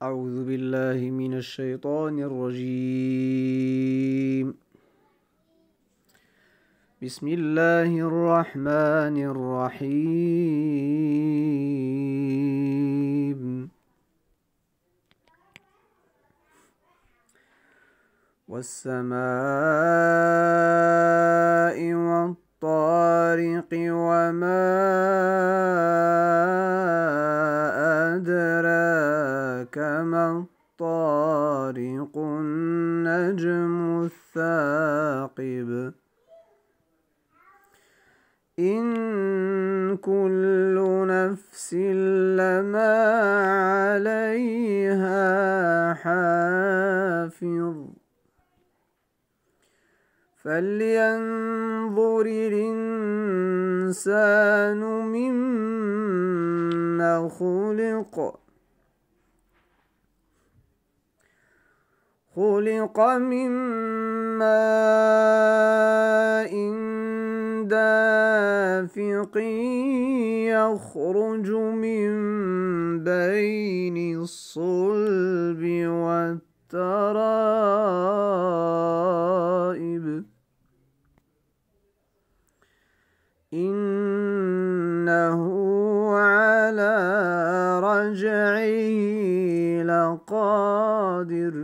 أعوذ بالله من الشيطان الرجيم. بسم الله الرحمن الرحيم. والسماء والطارق وما أدراك ما الطارق النجم الثاقب إن كل نفس لما عليها حافظ فلينظر الإنسان مما خلق من ماء دافق يخرج من بين الصلب والترائب إنه على رجعه لقادر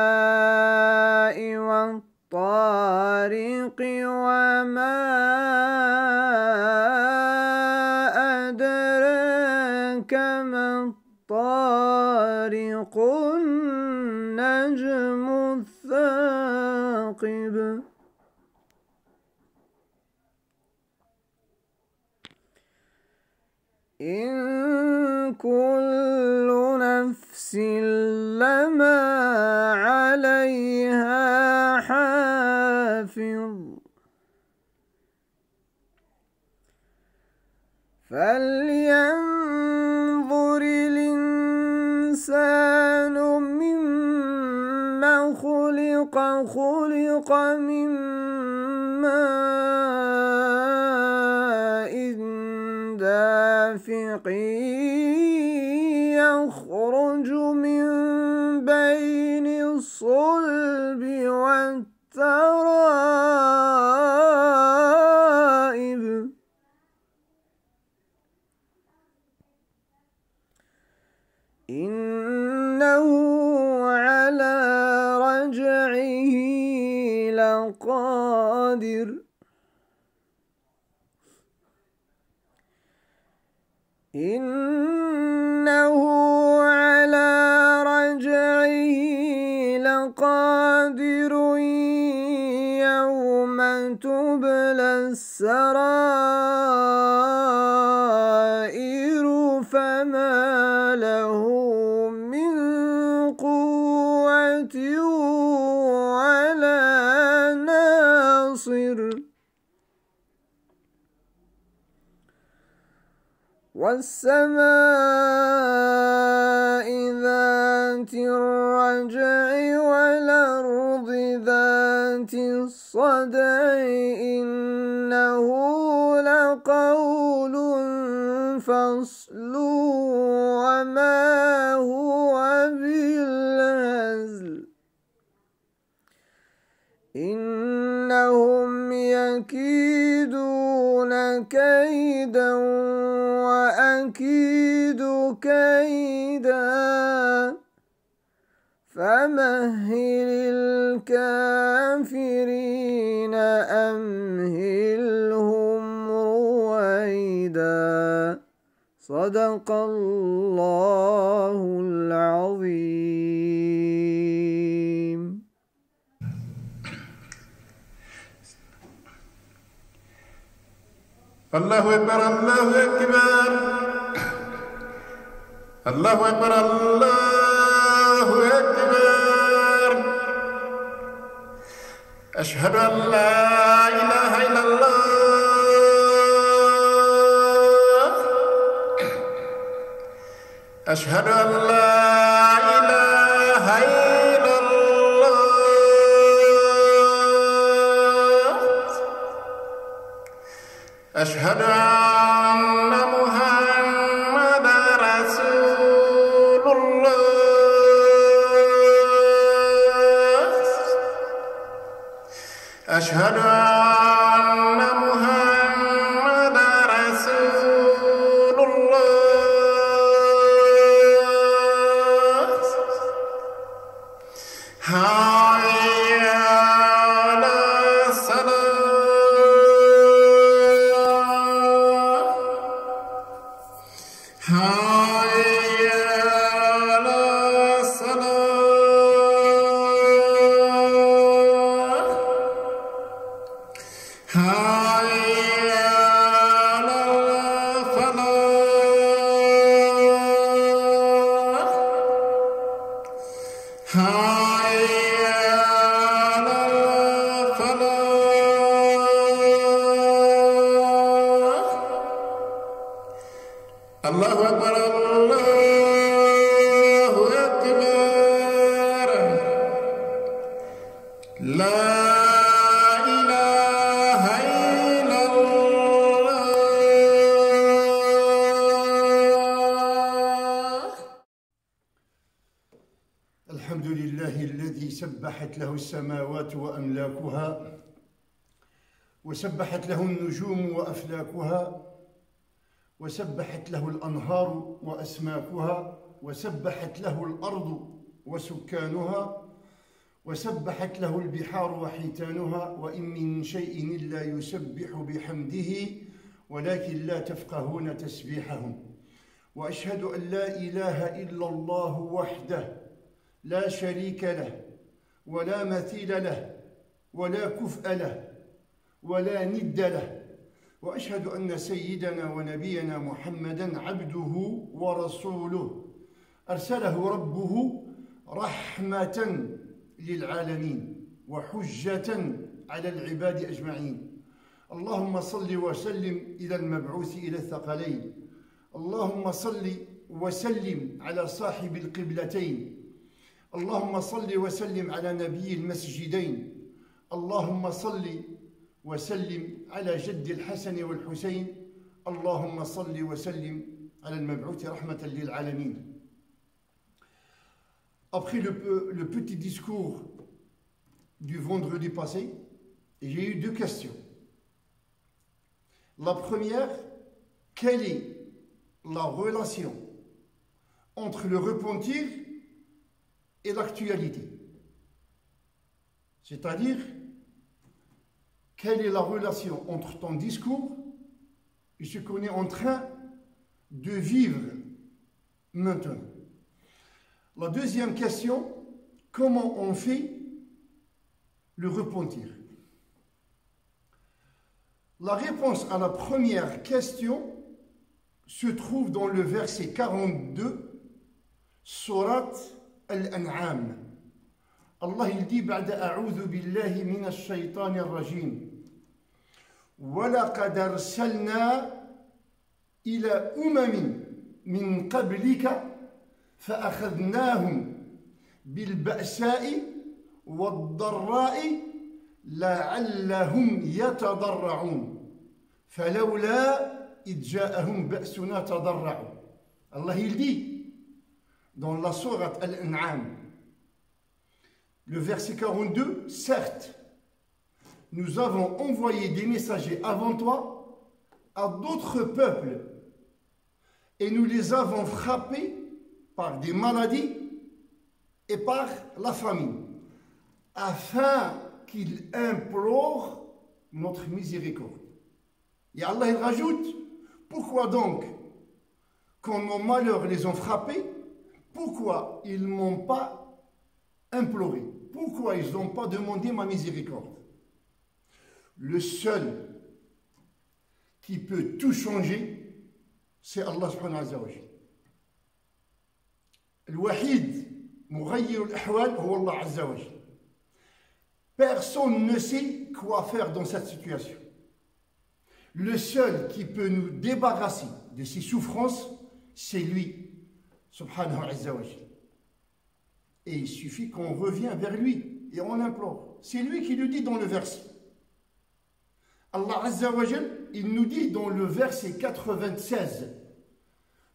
والسماء والطارق وما أدراك ما الطارق النجم الثاقب إن كل نفس لما عليها حافظ فلينظر الإنسان مما خلق من ماء دافق يخرج من بين الصلب والترائب إنه على رجعه لقادر إنه على رجعه لقادر يوم تبلى السرائر فما له من قوة ولا ناصر والسماء ذات الرجع والأرض ذات الصدع إنه لقول فصل وما هو بالهزل إنهم يكيدون كيدا وأكيد كيدا فمهل الكافرين أمهلهم رويدا صدق الله العظيم. الله أكبر الله أكبر الله أكبر الله أكبر أشهد أن لا إله إلا الله أشهد أن لا إله إلا الله أشهد أن محمدا رسول الله أشهد أن محمدا رسول الله حي على الصلاة حي على الصلاة حي على الفلاح حي على الفلاح الله أكبر الله أكبر لا إله إلا الله الحمد لله الذي سبحت له السماوات وأملاكها وسبحت له النجوم وأفلاكها وسبحت له الأنهار وأسماكها وسبحت له الأرض وسكانها وسبحت له البحار وحيتانها وإن من شيء إلا يسبح بحمده ولكن لا تفقهون تسبيحهم وأشهد أن لا إله إلا الله وحده لا شريك له ولا مثيل له ولا كفء له ولا ند له وأشهد أن سيدنا ونبينا محمدا عبده ورسوله أرسله ربه رحمة للعالمين وحجة على العباد أجمعين اللهم صل وسلم إلى المبعوث إلى الثقلين اللهم صل وسلم على صاحب القبلتين اللهم صل وسلم على نبي المسجدين اللهم صل وسلم على جد الحسن والحسين اللهم صل وسلم على المبعوث رحمة للعالمين. Après le petit discours du vendredi passé, j'ai eu deux questions. La première, quelle est la relation entre le repentir et l'actualité? C'est-à-dire, quelle est la relation entre ton discours et ce qu'on est en train de vivre maintenant? La deuxième question, comment on fait le repentir? La réponse à la première question se trouve dans le verset 42, Surat Al-An'am. Allah il dit بعد أعوذ بالله من الشيطان الرجيم ولقد أرسلنا إلى أمم من قبلك فأخذناهم بالبأساء والضراء لعلهم يتضرعون فلولا إذ جاءهم بأسنا تضرعوا. Allah il dit dans la sourate Al-An'am, le verset 42, certes, nous avons envoyé des messagers avant toi à d'autres peuples et nous les avons frappés par des maladies et par la famine, afin qu'ils implorent notre miséricorde. Et Allah il rajoute, pourquoi donc, quand nos malheurs les ont frappés, pourquoi ils ne m'ont pas imploré? Pourquoi ils n'ont pas demandé ma miséricorde? Le seul qui peut tout changer, c'est Allah subhanahu wa ta'ala. الوحيد مغير الأحوال هو الله عز وجل. Personne ne sait quoi faire dans cette situation. Le seul qui peut nous débarrasser de ces souffrances, c'est lui, subhanahu wa ta'ala. Et il suffit qu'on revienne vers lui et on implore. C'est lui qui le dit dans le verset. Allah Azza wa Jal, il nous dit dans le verset 96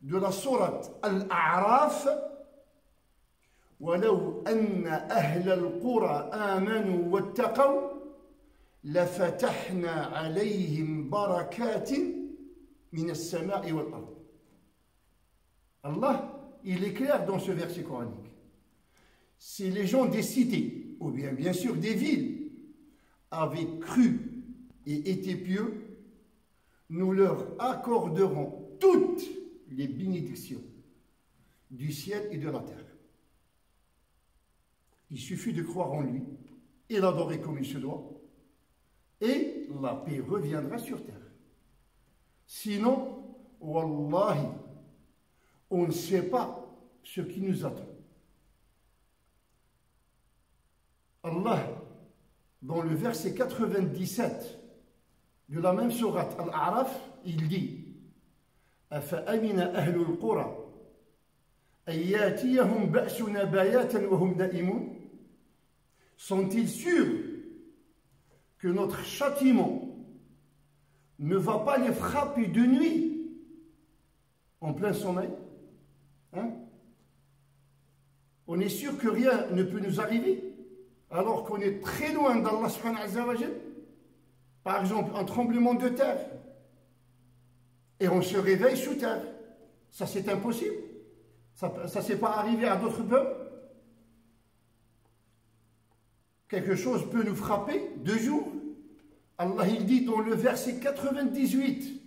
de la sourate Al-A'raf, وَلَوْ أَنَّ أَهْلَ الْقُرَى آمَنُوا وَاتَّقَوْا لَفَتَحْنَا عَلَيْهِمْ بَرَكَاتٍ مِنَ السَّمَاءِ وَالْأَرْضِ. Allah, il est clair dans ce verset coranique. Si les gens des cités, ou bien sûr des villes, avaient cru et été pieux, nous leur accorderons toutes les bénédictions du ciel et de la terre. Il suffit de croire en lui et l'adorer comme il se doit, et la paix reviendra sur terre. Sinon, wallahi, on ne sait pas ce qui nous attend. Allah, dans le verset 97 de la même sourate Al-A'raf, il dit أَفَأَمِنَ أَهْلُ الْقُرَى أَن يَأْتِيَهُمْ بَأْسُنَا بَيَاتًا وَهُمْ نَائِمُونَ. Sont-ils sûrs que notre châtiment ne va pas les frapper de nuit en plein sommeil? Hein? On est sûr que rien ne peut nous arriver alors qu'on est très loin d'Allah subhanahu wa ta'ala. Par exemple, un tremblement de terre et on se réveille sous terre. Ça, c'est impossible. Ça ne s'est pas arrivé à d'autres peuples. Quelque chose peut nous frapper de jour. Allah, il dit dans le verset 98,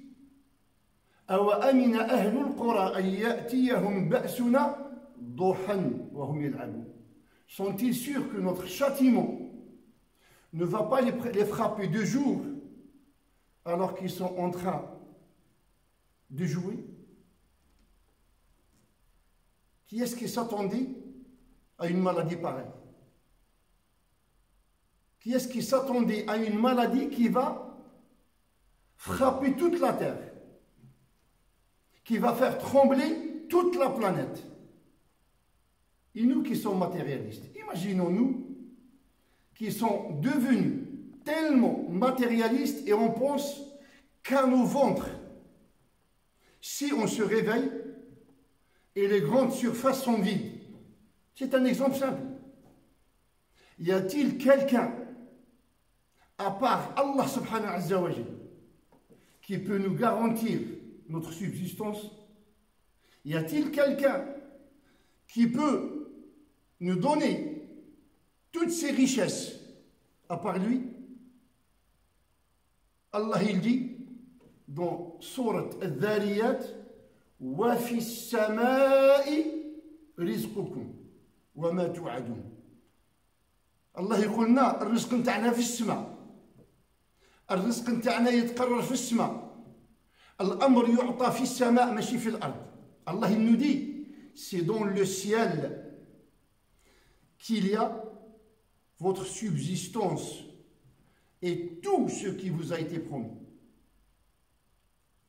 أَوَأَمِنَ أَهْلُ الْقُرَىٰ أَن يَأْتِيَهُمْ بَأْسُنَا ضُحًى وَهُمْ يَلْعَبُونَ. Sont-ils sûrs que notre châtiment ne va pas les frapper de jour alors qu'ils sont en train de jouer? Qui est-ce qui s'attendait à une maladie pareille? Qui est-ce qui s'attendait à une maladie qui va frapper toute la terre, qui va faire trembler toute la planète? Et nous qui sommes matérialistes, imaginons-nous qui sont devenus tellement matérialistes et on pense qu'à nos ventres. Si on se réveille et les grandes surfaces sont vides, c'est un exemple simple. Y a-t-il quelqu'un à part Allah subhanahu wa ta'ala qui peut nous garantir notre subsistance? Y a-t-il quelqu'un qui peut nous donner toutes ces richesses à part lui? Allah, il dit dans sourate Al-Dhariyat, wa fi as-samaa'i rizqukum wa ma tu'adun. Allah يقول لنا الرزق نتاعنا في السماء. الرزق نتاعنا يتقرر في السماء. الأمر يعطى في السماء ماشي في الأرض. Allah, il nous dit, c'est dans le ciel qu'il y a votre subsistance et tout ce qui vous a été promis.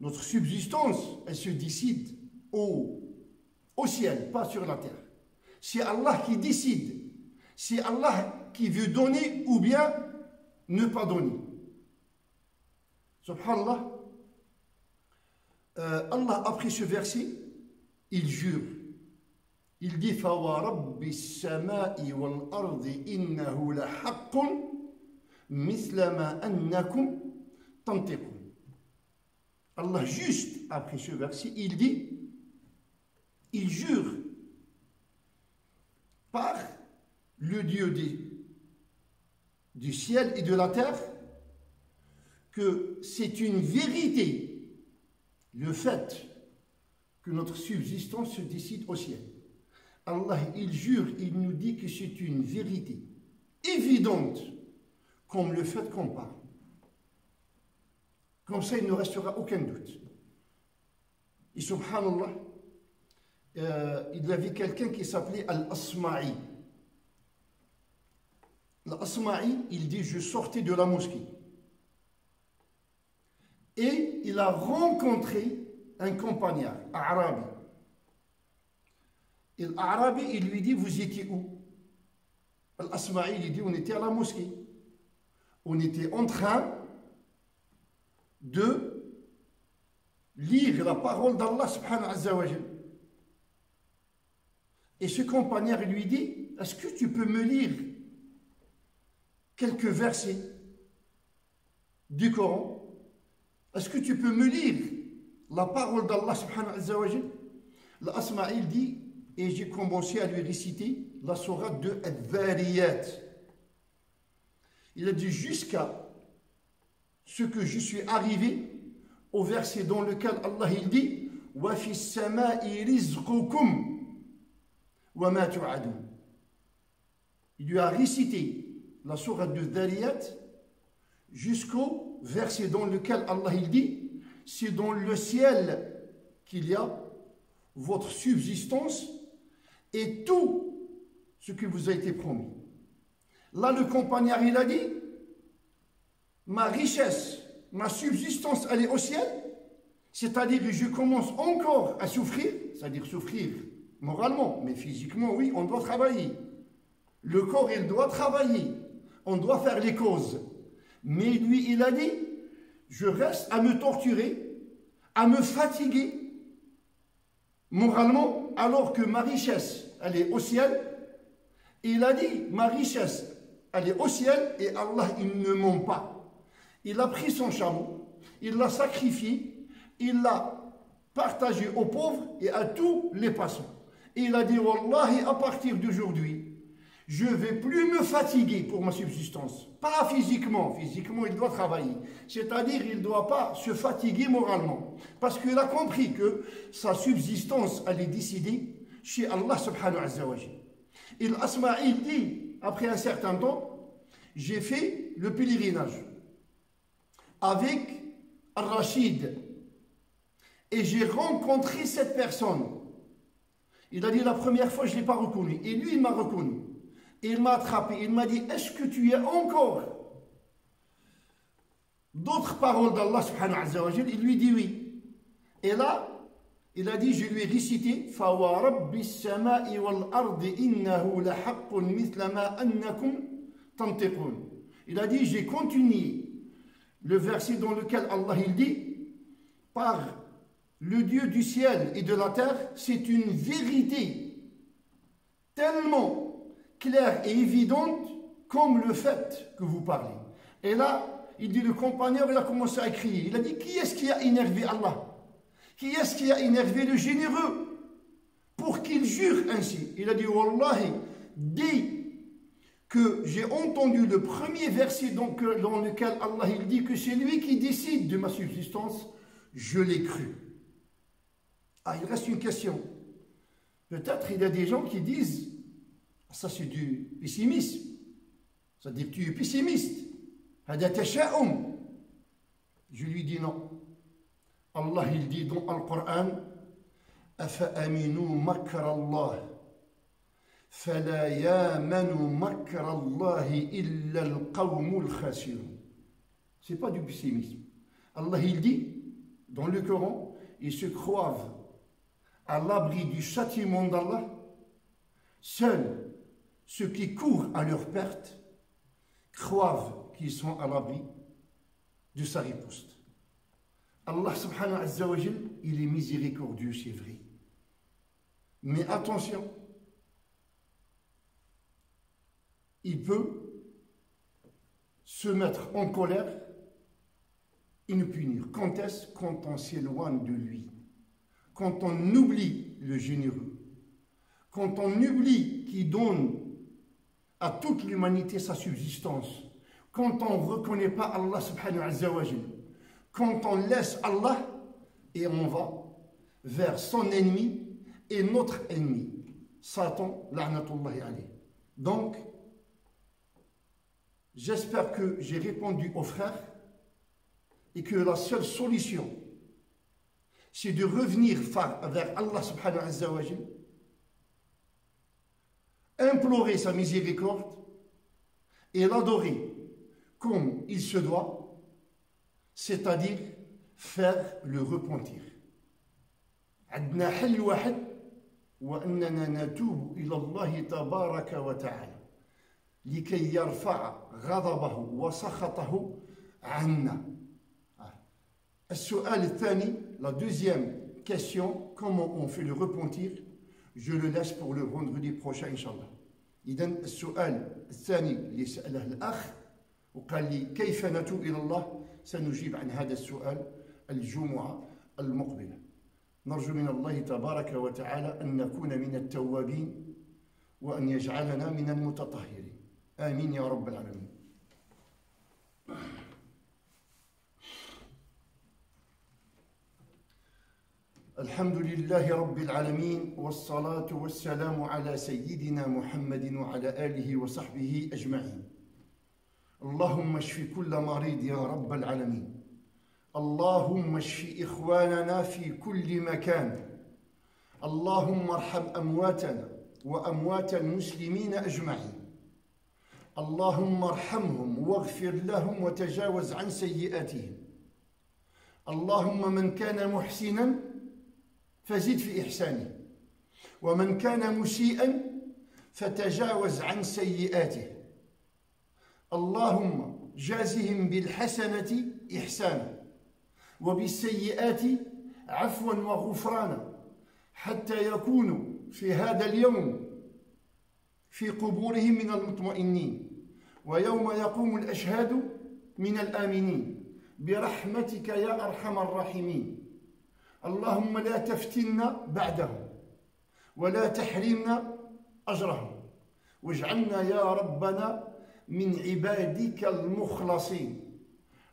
Notre subsistance, elle se décide au ciel, pas sur la terre. C'est Allah qui décide. C'est Allah qui veut donner ou bien ne pas donner. Subhanallah, Allah, après ce verset, il jure. Il dit فَوَرَبِّ السَّمَاءِ وَالْأَرْضِ إِنَّهُ لَحَقٌّ مِثْلَ مَا أَنَّكُمْ تَنْطِقُونَ. Allah, juste après ce verset, il dit, il jure par le Dieu du ciel et de la terre que c'est une vérité le fait que notre subsistance se décide au ciel. Allah, il jure, il nous dit que c'est une vérité évidente comme le fait qu'on parle. Comme ça, il ne restera aucun doute. Et subhanallah, il y avait quelqu'un qui s'appelait Al-Asma'i. Al-Asma'i, il dit, je sortais de la mosquée. Et il a rencontré un compagnard, Arabi. Et l'Arabi, il lui dit, vous étiez où? Al-Asma'i, il dit, on était à la mosquée. On était en train de lire la parole d'Allah subhanahu wa ta'ala. Et ce compagnon lui dit, est-ce que tu peux me lire quelques versets du Coran? Est-ce que tu peux me lire la parole d'Allah subhanahu wa ta'ala? L'Asma'il dit, et j'ai commencé à lui réciter la sourate de Al-Dhariyat. Il a dit jusqu'à ce que je suis arrivé au verset dans lequel Allah il dit wa fi as-sama'i rizqukum wa ma tu'adun. Il lui a récité la sourate de Dhariyat jusqu'au verset dans lequel Allah il dit c'est dans le ciel qu'il y a votre subsistance et tout ce qui vous a été promis. Là, le compagnon, il a dit, ma richesse, ma subsistance, elle est au ciel, c'est-à-dire que je commence encore à souffrir, c'est-à-dire souffrir moralement, mais physiquement, oui, on doit travailler. Le corps, il doit travailler, on doit faire les causes. Mais lui, il a dit, je reste à me torturer, à me fatiguer, moralement, alors que ma richesse, elle est au ciel. Il a dit, ma richesse, elle est au ciel et Allah, il ne ment pas. Il a pris son chameau, il l'a sacrifié, il l'a partagé aux pauvres et à tous les passants. Et il a dit, Wallahi, à partir d'aujourd'hui, je ne vais plus me fatiguer pour ma subsistance. Pas physiquement, physiquement il doit travailler. C'est-à-dire il ne doit pas se fatiguer moralement. Parce qu'il a compris que sa subsistance, elle est décidée chez Allah subhanahu wa ta'ala. Et l'Asma'il dit, après un certain temps, j'ai fait le pèlerinage avec Al-Rachid. Et j'ai rencontré cette personne. Il a dit, la première fois, je ne l'ai pas reconnu. Et lui, il m'a reconnu. Et il m'a attrapé. Il m'a dit, est-ce que tu as encore d'autres paroles d'Allah subhanahu wa ta'ala? Il lui dit oui. Et là, il a dit, je lui ai récité, فَوَا رَبِّ السَّمَاءِ وَالْأَرْضِ إِنَّهُ لَحَقٌّ مِثْلَ مَا أَنَّكُمْ تَنْطِقُونَ. Il a dit, j'ai continué le verset dans lequel Allah il dit, par le Dieu du ciel et de la terre, c'est une vérité tellement claire et évidente comme le fait que vous parlez. Et là, il dit, le compagnon, il a commencé à crier. Il a dit, qui est-ce qui a énervé Allah? Qui est-ce qui a énervé le généreux pour qu'il jure ainsi? Il a dit, Wallahi, dès que j'ai entendu le premier verset dans lequel Allah il dit que c'est lui qui décide de ma subsistance, je l'ai cru. Ah, il reste une question. Peut-être il y a des gens qui disent, ça c'est du pessimisme. C'est-à-dire que tu es pessimiste. Je lui dis non. Allah il dit dans le Coran, أَفَأَمِنُوا مَكْرَ اللَّهِ فَلَا يَامَنُوا مَكْرَ اللَّهِ إِلَّا الْقَوْمُ الْخَاسِرُونَ. Ce n'est pas du pessimisme. Allah il dit dans le Coran, ils se croient à l'abri du châtiment d'Allah. Seuls ceux qui courent à leur perte croient qu'ils sont à l'abri de sa riposte. Allah subhanahu wa ta'ala, il est miséricordieux, c'est vrai. Mais attention, il peut se mettre en colère et nous punir. Quand est-ce? Quand on s'éloigne de lui. Quand on oublie le généreux. Quand on oublie qu'il donne à toute l'humanité sa subsistance. Quand on ne reconnaît pas Allah subhanahu wa ta'ala. Quand on laisse Allah et on va vers son ennemi et notre ennemi, Satan, la'natullahi alayh. Donc, j'espère que j'ai répondu aux frères et que la seule solution, c'est de revenir vers Allah subhanahu wa ta'ala, implorer sa miséricorde et l'adorer comme il se doit, c'est-à-dire faire le repentir. عندنا حل واحد وأننا نتوب إلى الله تبارك وتعالى لكي يرفع غضبه وسخطه عنا. السؤال الثاني, la deuxième question, comment on fait le repentir, je le laisse pour le vendredi prochain إن شاء الله. إذن السؤال الثاني اللي سأله الأخ وقال لي كيف نتوب إلى الله, سنجيب عن هذا السؤال الجمعة المقبلة. نرجو من الله تبارك وتعالى أن نكون من التوابين وأن يجعلنا من المتطهرين. آمين يا رب العالمين. الحمد لله رب العالمين والصلاة والسلام على سيدنا محمد وعلى آله وصحبه أجمعين. اللهم اشف كل مريض يا رب العالمين. اللهم اشف إخواننا في كل مكان. اللهم ارحم أمواتنا وأموات المسلمين أجمعين. اللهم ارحمهم واغفر لهم وتجاوز عن سيئاتهم. اللهم من كان محسنا فزد في إحسانه، ومن كان مسيئا فتجاوز عن سيئاته. اللهم جازهم بالحسنة إحسانا وبالسيئات عفوا وغفرانا، حتى يكونوا في هذا اليوم في قبورهم من المطمئنين، ويوم يقوم الأشهاد من الآمنين، برحمتك يا أرحم الراحمين. اللهم لا تفتنا بعدهم ولا تحرمنا أجرهم، واجعلنا يا ربنا من عبادك المخلصين.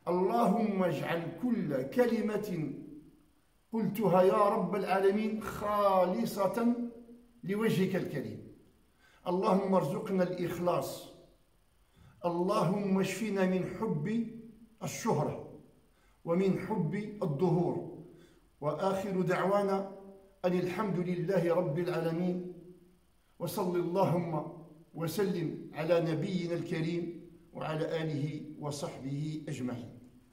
اللهم اجعل كل كلمة قلتها يا رب العالمين خالصة لوجهك الكريم. اللهم ارزقنا الإخلاص. اللهم اشفنا من حب الشهرة ومن حب الظهور. وآخر دعوانا أن الحمد لله رب العالمين، وصل اللهم وسلم على نبينا الكريم وعلى آله وصحبه أجمعين.